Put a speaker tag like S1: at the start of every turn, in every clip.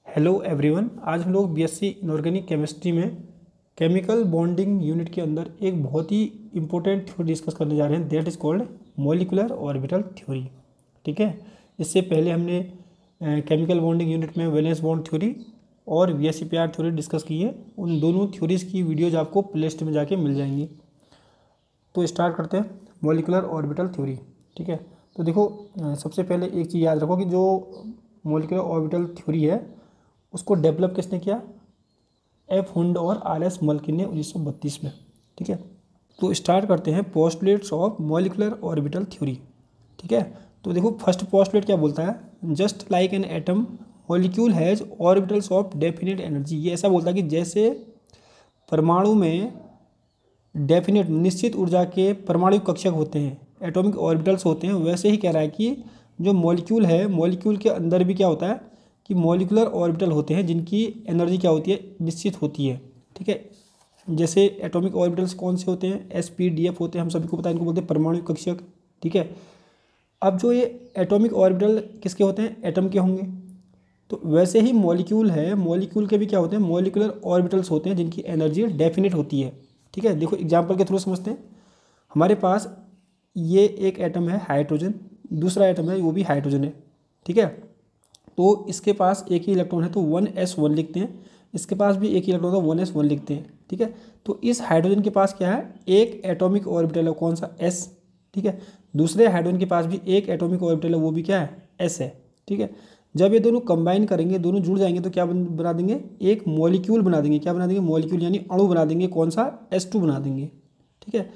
S1: Hello everyone. आज हम लोग बीएससी इनऑर्गेनिक केमिस्ट्री में केमिकल बॉन्डिंग यूनिट के अंदर एक बहुत ही इंपॉर्टेंट थ्योरी डिस्कस करने जा रहे हैं, that is called molecular orbital theory. ठीक है, इससे पहले हमने केमिकल बॉन्डिंग यूनिट में वैलेंस बॉन्ड थ्योरी और वीएससीपीआर थ्योरी डिस्कस की है। उन दोनों थ्योरीज़ की वीडियोज आपको प्लेलिस्ट में जाके मिल जाएंगी। तो स्टार्ट करते हैं मॉलिक्यूलर ऑर्बिटल थ्योरी। ठीक है, तो देखो सबसे पहले एक चीज़ याद रखो कि जो मॉलिक्यूलर ऑर्बिटल थ्योरी है उसको डेवलप किसने किया? एफ हुंड और आर एस मल्किन ने 1932 में। ठीक है, तो स्टार्ट करते हैं postulates of molecular orbital theory. ठीक है, तो देखो फर्स्ट पोस्टुलेट क्या बोलता है? Just like an atom molecule has orbitals of definite energy. ये ऐसा बोलता है कि जैसे परमाणु में डेफिनेट निश्चित ऊर्जा के परमाणु कक्षक होते हैं, एटॉमिक ऑर्बिटल्स होते हैं, वैसे ही कह रहा है कि जो मॉलिक्यूल है, मॉलिक्यूल के अंदर भी क्या होता है कि मॉलिक्यूलर ऑर्बिटल होते हैं जिनकी एनर्जी क्या होती है? निश्चित होती है। ठीक है, जैसे एटॉमिक ऑर्बिटल्स कौन से होते हैं? SPDF होते हैं, हम सभी को पता है, इनको बोलते हैं परमाणु कक्षक। ठीक है, अब जो ये एटॉमिक ऑर्बिटल किसके होते हैं? एटम के होंगे। तो वैसे ही मॉलिक्यूल है, मॉलिक्यूल के भी क्या होते हैं? मॉलिक्यूलर ऑर्बिटल्स होते हैं जिनकी एनर्जी डेफिनेट होती है। ठीक है, देखो एग्जाम्पल के थ्रू समझते हैं। हमारे पास ये एक एटम है हाइड्रोजन, दूसरा एटम है वो भी हाइड्रोजन है। ठीक है, तो इसके पास एक ही इलेक्ट्रॉन है तो 1s1 लिखते हैं, इसके पास भी एक ही इलेक्ट्रॉन है 1s1 लिखते हैं। ठीक है, तो इस हाइड्रोजन के पास क्या है? एक एटॉमिक ऑर्बिटल है, कौन सा? s। ठीक है, दूसरे हाइड्रोजन के पास भी एक एटॉमिक ऑर्बिटल है, वो भी क्या है? s है। ठीक है, जब ये दोनों कंबाइन करेंगे, दोनों जुड़ जाएंगे तो क्या बना देंगे? एक मॉलिक्यूल बना देंगे। क्या बना देंगे? मॉलिक्यूल यानी अणु बना देंगे, कौन सा? S2 बना देंगे। ठीक है,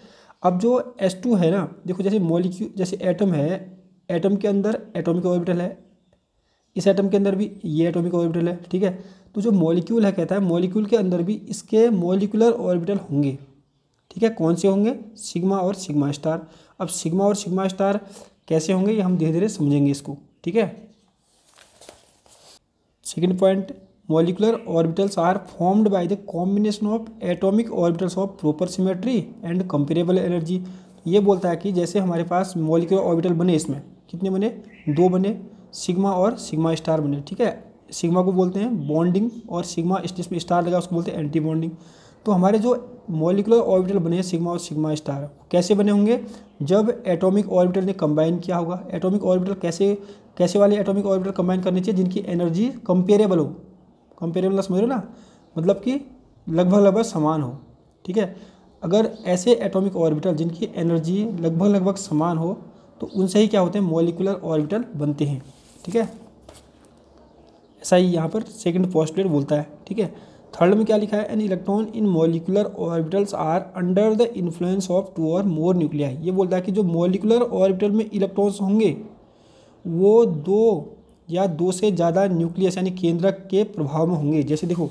S1: अब जो S2 है ना, देखो जैसे मॉलिक्यूल, जैसे एटम है, एटम के अंदर एटॉमिक ऑर्बिटल है, इस एटम के अंदर भी ये एटॉमिक ऑर्बिटल है। ठीक है, तो जो मॉलिक्यूल है कहता है मॉलिक्यूल के अंदर भी इसके मॉलिक्यूलर ऑर्बिटल होंगे। ठीक है, कौन से होंगे? सिग्मा और सिग्मा स्टार। अब सिग्मा और सिग्मा स्टार कैसे होंगे ये हम धीरे धीरे समझेंगे इसको। ठीक है, second point, molecular orbitals are formed by the combination of atomic orbitals of proper symmetry and comparable energy. ये बोलता है कि जैसे हमारे पास मॉलिक्यूलर ऑर्बिटल बने, इसमें कितने बने? 2 बने, सिग्मा और सिग्मा स्टार बने। ठीक है, सिग्मा को बोलते हैं बॉन्डिंग और सिग्मा जिसमें स्टार लगा उसको बोलते हैं एंटी बॉन्डिंग। तो हमारे जो मॉलिक्यूलर ऑर्बिटल बने हैं सिग्मा और सिग्मा स्टार, कैसे बने होंगे? जब एटॉमिक ऑर्बिटल ने कंबाइन किया होगा। एटॉमिक ऑर्बिटल कैसे वाले एटॉमिक ऑर्बिटल कंबाइन करनी चाहिए? जिनकी एनर्जी कंपेरेबल हो। कंपेरेबल समझ रहे हो ना, मतलब कि लगभग समान हो। ठीक है, अगर ऐसे एटॉमिक ऑर्बिटल जिनकी एनर्जी लगभग समान हो तो उनसे ही क्या होते हैं? मॉलिक्यूलर ऑर्बिटल बनते हैं। ठीक है, ऐसा ही यहाँ पर सेकंड पोस्टुलेट बोलता है। ठीक है, थर्ड में क्या लिखा है? An electron in molecular orbitals are under the influence of 2 or more nuclei. ये बोलता है कि जो मॉलिक्यूलर ऑर्बिटल में इलेक्ट्रॉन्स होंगे वो 2 या 2 से ज़्यादा न्यूक्लियस यानी केंद्रक के प्रभाव में होंगे। जैसे देखो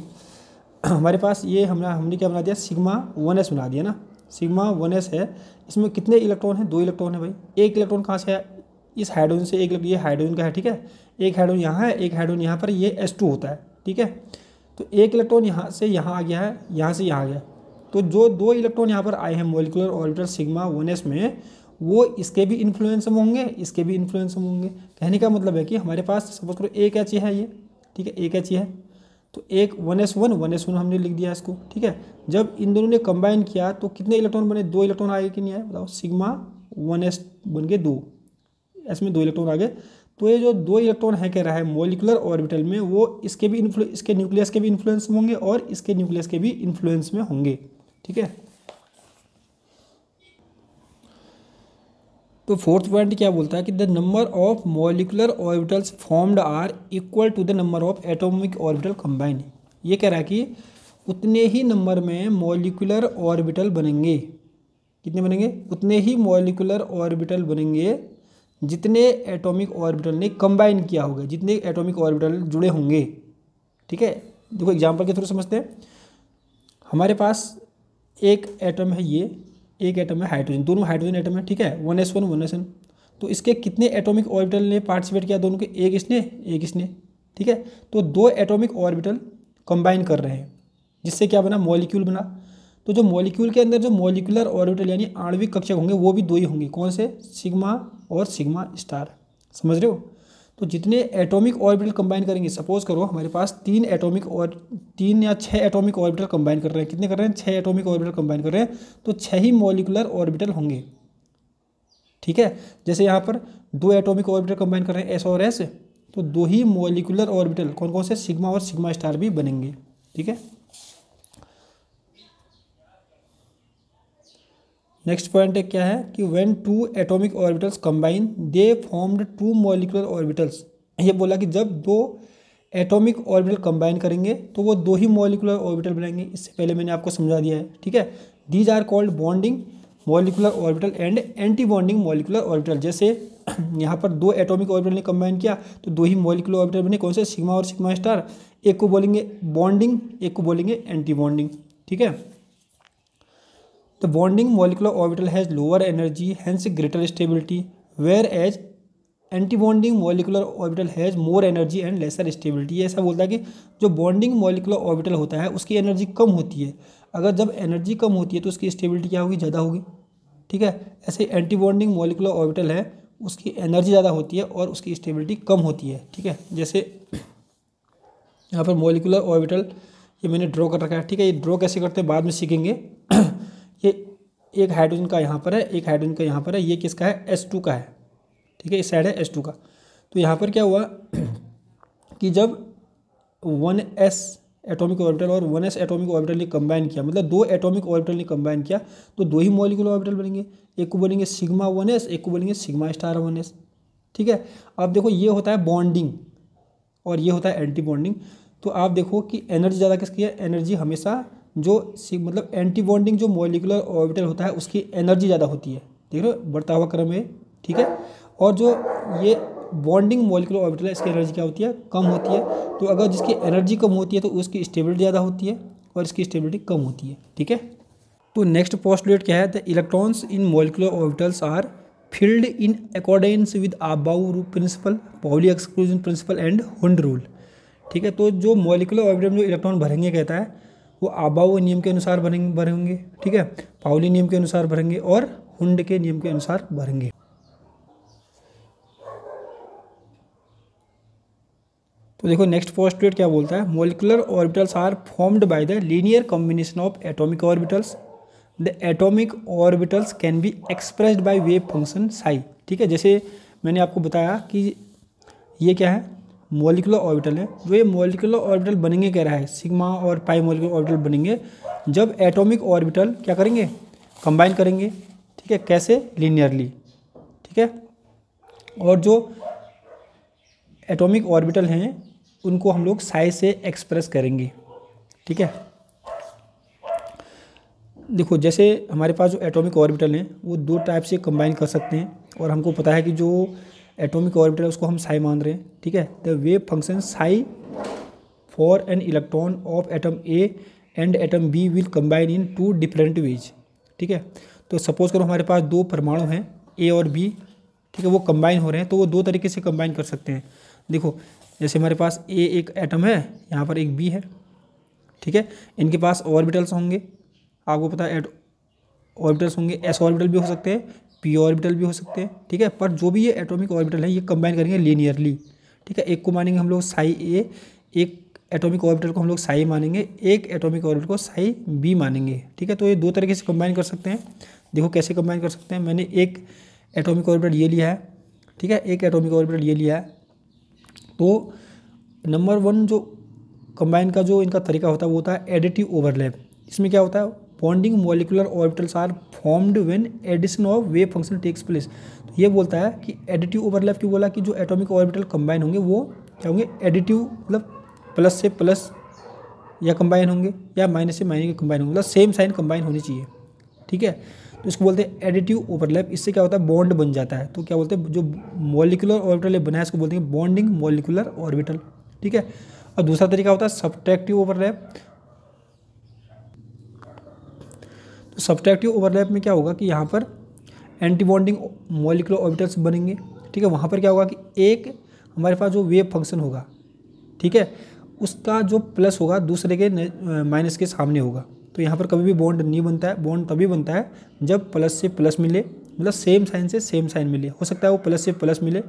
S1: हमारे पास ये हमने क्या बना दिया? सिग्मा 1s बना दिया ना, सिग्मा 1s है, इसमें कितने इलेक्ट्रॉन हैं? 2 इलेक्ट्रॉन है भाई। एक इलेक्ट्रॉन कहाँ से है? इस हाइड्रोजन से। एक ये हाइड्रोजन का है। ठीक है, एक हाइड्रोजन यहाँ है, एक हाइड्रोजन यहाँ पर, ये S2 होता है। ठीक है, तो एक इलेक्ट्रॉन यहाँ से यहाँ आ गया है, यहाँ से यहाँ आ गया, तो जो 2 इलेक्ट्रॉन यहाँ पर आए हैं मॉलिक्यूलर ऑर्बिटल सिग्मा 1s में, वो इसके भी इन्फ्लुएंस में होंगे, इसके भी इन्फ्लुएंस में होंगे। कहने का मतलब है कि हमारे पास सपोज करो एक H है ये। ठीक है, एक H है तो एक 1s1 हमने लिख दिया इसको। ठीक है, जब इन दोनों ने कंबाइन किया तो कितने इलेक्ट्रॉन बने? 2 इलेक्ट्रॉन आए कि नहीं आए? बताओ, सिग्मा 1s बन गए 2, इसमें 2 इलेक्ट्रॉन आ गए। तो ये जो 2 इलेक्ट्रॉन है कह रहा है मॉलिक्यूलर ऑर्बिटल में, वो इसके भी इसके न्यूक्लियस के भी इन्फ्लुएंस में होंगे और इसके न्यूक्लियस के भी इन्फ्लुएंस में होंगे। ठीक है, तो फोर्थ पॉइंट क्या बोलता है कि the number of molecular orbitals formed are equal to the number of atomic orbital combined. ये कह रहा है कि उतने ही नंबर में मॉलिक्यूलर ऑर्बिटल बनेंगे। कितने बनेंगे? उतने ही मॉलिक्यूलर ऑर्बिटल बनेंगे जितने एटॉमिक ऑर्बिटल ने कंबाइन किया होगा, जितने एटॉमिक ऑर्बिटल जुड़े होंगे। ठीक है, देखो एग्जांपल के थ्रू समझते हैं। हमारे पास एक एटम है, ये एक एटम है हाइड्रोजन, दोनों हाइड्रोजन एटम है। ठीक है, 1s1 1s1, तो इसके कितने एटॉमिक ऑर्बिटल ने पार्टिसिपेट किया? दोनों के एक इसने। ठीक है, तो 2 एटॉमिक ऑर्बिटल कंबाइन कर रहे हैं जिससे क्या बना? मॉलिक्यूल बना। तो जो मॉलिक्यूल के अंदर जो मॉलिक्यूलर ऑर्बिटल यानी आणविक कक्षक होंगे वो भी 2 ही होंगे। कौन से? सिग्मा और सिग्मा स्टार। समझ रहे हो? तो जितने एटॉमिक ऑर्बिटल कंबाइन करेंगे, सपोज करो हमारे पास 3 या 6 एटॉमिक ऑर्बिटल कंबाइन कर रहे हैं। कितने कर रहे हैं? 6 एटॉमिक ऑर्बिटल कंबाइन कर रहे हैं, तो 6 ही मॉलिकुलर ऑर्बिटल होंगे। ठीक है, जैसे यहाँ पर 2 एटॉमिक ऑर्बिटल कंबाइन कर रहे हैं, एस और एस, तो 2 ही मॉलिकुलर ऑर्बिटल कौन कौन से? सिग्मा और सिग्मा स्टार भी बनेंगे। ठीक है, नेक्स्ट पॉइंट है क्या है कि when 2 atomic orbitals combine they formed 2 molecular orbitals. ये बोला कि जब 2 एटॉमिक ऑर्बिटल कंबाइन करेंगे तो वो 2 ही मॉलिकुलर ऑर्बिटल बनाएंगे। इससे पहले मैंने आपको समझा दिया है। ठीक है, these are called bonding molecular orbital and anti bonding molecular orbital. जैसे यहाँ पर 2 एटॉमिक ऑर्बिटल ने कंबाइन किया तो 2 ही मॉलिकुलर ऑर्बिटल बने, कौन से? सिग्मा और सिग्मा स्टार। एक को बोलेंगे बॉन्डिंग, एक को बोलेंगे एंटी बॉन्डिंग। ठीक है, the bonding molecular orbital has lower energy hence greater stability, whereas anti bonding molecular orbital has more energy and lesser stability. ये ऐसा बोलता है कि जो बॉन्डिंग मॉलिकुलर ऑर्बिटल होता है उसकी एनर्जी कम होती है। अगर जब एनर्जी कम होती है तो उसकी स्टेबिलिटी क्या होगी? ज़्यादा होगी। ठीक है, ऐसे एंटी बॉन्डिंग मॉलिकुलर ऑर्बिटल है उसकी एनर्जी ज़्यादा होती है और उसकी स्टेबिलिटी कम होती है। ठीक है, जैसे यहाँ पर मॉलिकुलर ऑर्बिटल ये मैंने ड्रॉ कर रखा है। ठीक है, ये ड्रॉ कैसे करते हैं बाद में सीखेंगे। ये एक हाइड्रोजन का यहाँ पर है, एक हाइड्रोजन का यहाँ पर है, ये किसका है? H2 का है। ठीक है, इस साइड है H2 का। तो यहाँ पर क्या हुआ कि जब 1s एटॉमिक ऑर्बिटल और 1s एटॉमिक ऑर्बिटल ने कंबाइन किया, मतलब 2 एटॉमिक ऑर्बिटल ने कंबाइन किया तो 2 ही मॉलिकुलर ऑर्बिटल बनेंगे। एक को बोलेंगे सिग्मा 1s, एक को बोलेंगे सिग्मा स्टार 1s। ठीक है, अब देखो ये होता है बॉन्डिंग और ये होता है एंटी बॉन्डिंग। तो आप देखो कि एनर्जी ज़्यादा किसकी है? एनर्जी हमेशा जो मतलब एंटी बॉन्डिंग जो मॉलिकुलर ऑर्बिटल होता है उसकी एनर्जी ज़्यादा होती है। देख रहे हो, बढ़ता हुआ क्रम है। ठीक है, और जो ये बॉन्डिंग मॉलिकुलर ऑर्बिटल है इसकी एनर्जी क्या होती है? कम होती है। तो अगर जिसकी एनर्जी कम होती है तो उसकी स्टेबिलिटी ज़्यादा होती है और इसकी स्टेबिलिटी कम होती है। ठीक है, तो नेक्स्ट पोस्टुलेट क्या है? The electrons in molecular orbitals are filled in accordance with aufbau principle, Pauli exclusion principle and Hund rule. ठीक है, तो जो मॉलिकुलर ऑर्बिटल में जो इलेक्ट्रॉन भरेंगे कहता है वो अबाउ नियम के अनुसार भरेंगे। ठीक है, पाउली नियम के अनुसार भरेंगे और हुंड के नियम के अनुसार भरेंगे। तो देखो नेक्स्ट पोस्टुलेट क्या बोलता है? Molecular orbitals are formed by the linear combination of atomic orbitals. The atomic orbitals can be expressed by wave function psi. ठीक है, जैसे मैंने आपको बताया कि ये क्या है? मॉलिकुलर ऑर्बिटल है। जो ये मॉलिकुलर ऑर्बिटल बनेंगे कह रहा है सिग्मा और पाई मॉलिकुलर ऑर्बिटल बनेंगे जब एटॉमिक ऑर्बिटल क्या करेंगे? कंबाइन करेंगे। ठीक है, कैसे? लीनियरली। ठीक है, और जो एटॉमिक ऑर्बिटल हैं उनको हम लोग साई से एक्सप्रेस करेंगे। ठीक है, देखो जैसे हमारे पास जो एटॉमिक ऑर्बिटल हैं वो 2 टाइप से कंबाइन कर सकते हैं और हमको पता है कि जो एटॉमिक ऑर्बिटल है उसको हम साई मान रहे हैं। ठीक है, the wave function psi for an electron of atom A and atom B will combine in 2 different ways. ठीक है, तो सपोज करो हमारे पास 2 परमाणु हैं ए और बी। ठीक है, वो कंबाइन हो रहे हैं तो वो 2 तरीके से कंबाइन कर सकते हैं। देखो जैसे हमारे पास ए एक एटम है, यहाँ पर एक बी है। ठीक है, इनके पास ऑर्बिटल्स होंगे, आपको पता है ऑर्बिटल्स होंगे, एस ऑर्बिटल भी हो सकते हैं, पी ऑर्बिटल भी हो सकते हैं। ठीक है, पर जो भी ये एटॉमिक ऑर्बिटल है ये कंबाइन करेंगे लीनियरली। ठीक है, एक को मानेंगे हम लोग साई ए, एक एटॉमिक ऑर्बिटल को हम लोग साई मानेंगे, एक एटॉमिक ऑर्बिटल को साई बी मानेंगे। ठीक है, तो ये 2 तरीके से कंबाइन कर सकते हैं। देखो कैसे कंबाइन कर सकते हैं। मैंने एक एटॉमिक ऑर्बिटल ये लिया है। ठीक है, एक एटॉमिक ऑर्बिटल ये लिया है। तो नंबर 1 जो कंबाइन का जो इनका तरीका होता है वो होता है एडिटिव ओवरलैप। इसमें क्या होता है? Bonding molecular orbitals are formed when addition of wave function takes place. तो ये बोलता है कि एडिटिव ओवरलैप क्यों बोला? कि जो एटॉमिक ऑर्बिटल कंबाइन होंगे वो क्या होंगे? एडिटिव, मतलब प्लस से प्लस या कंबाइन होंगे या माइनस से माइनस के कंबाइन होंगे, मतलब सेम साइन कंबाइन होनी चाहिए। ठीक है, तो इसको बोलते हैं एडिटिव ओवरलैप। इससे क्या होता है? बॉन्ड बन जाता है। तो क्या बोलते हैं? जो मॉलिकुलर ऑर्बिटल बना है इसको बोलते हैं बॉन्डिंग मॉलिकुलर ऑर्बिटल। ठीक है, और दूसरा तरीका होता है सब्ट्रैक्टिव ओवरलैप। तो सब्ट्रैक्टिव ओवरलैप में क्या होगा कि यहाँ पर एंटी बॉन्डिंग मॉलिकुलर ऑर्बिटल्स बनेंगे। ठीक है, वहाँ पर क्या होगा कि एक हमारे पास जो वेव फंक्शन होगा, ठीक है, उसका जो प्लस होगा दूसरे के माइनस के सामने होगा। तो यहाँ पर कभी भी बॉन्ड नहीं बनता है। बॉन्ड तभी बनता है जब प्लस से प्लस मिले, मतलब सेम साइन से सेम साइन मिले। हो सकता है वो प्लस से प्लस मिले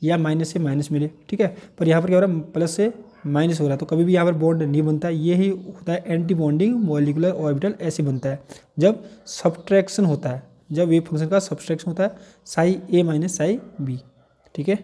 S1: या माइनस से माइनस मिले, ठीक है। पर यहाँ पर क्या हो रहा है, प्लस से माइनस हो रहा है, तो कभी भी यहाँ पर बॉन्ड नहीं बनता है। ये ही होता है एंटी बॉन्डिंग मॉलिक्यूलर ऑर्बिटल, ऐसे बनता है जब सब्ट्रैक्शन होता है, जब वेव फंक्शन का सब्ट्रैक्शन होता है साई ए माइनस साई बी, ठीक है।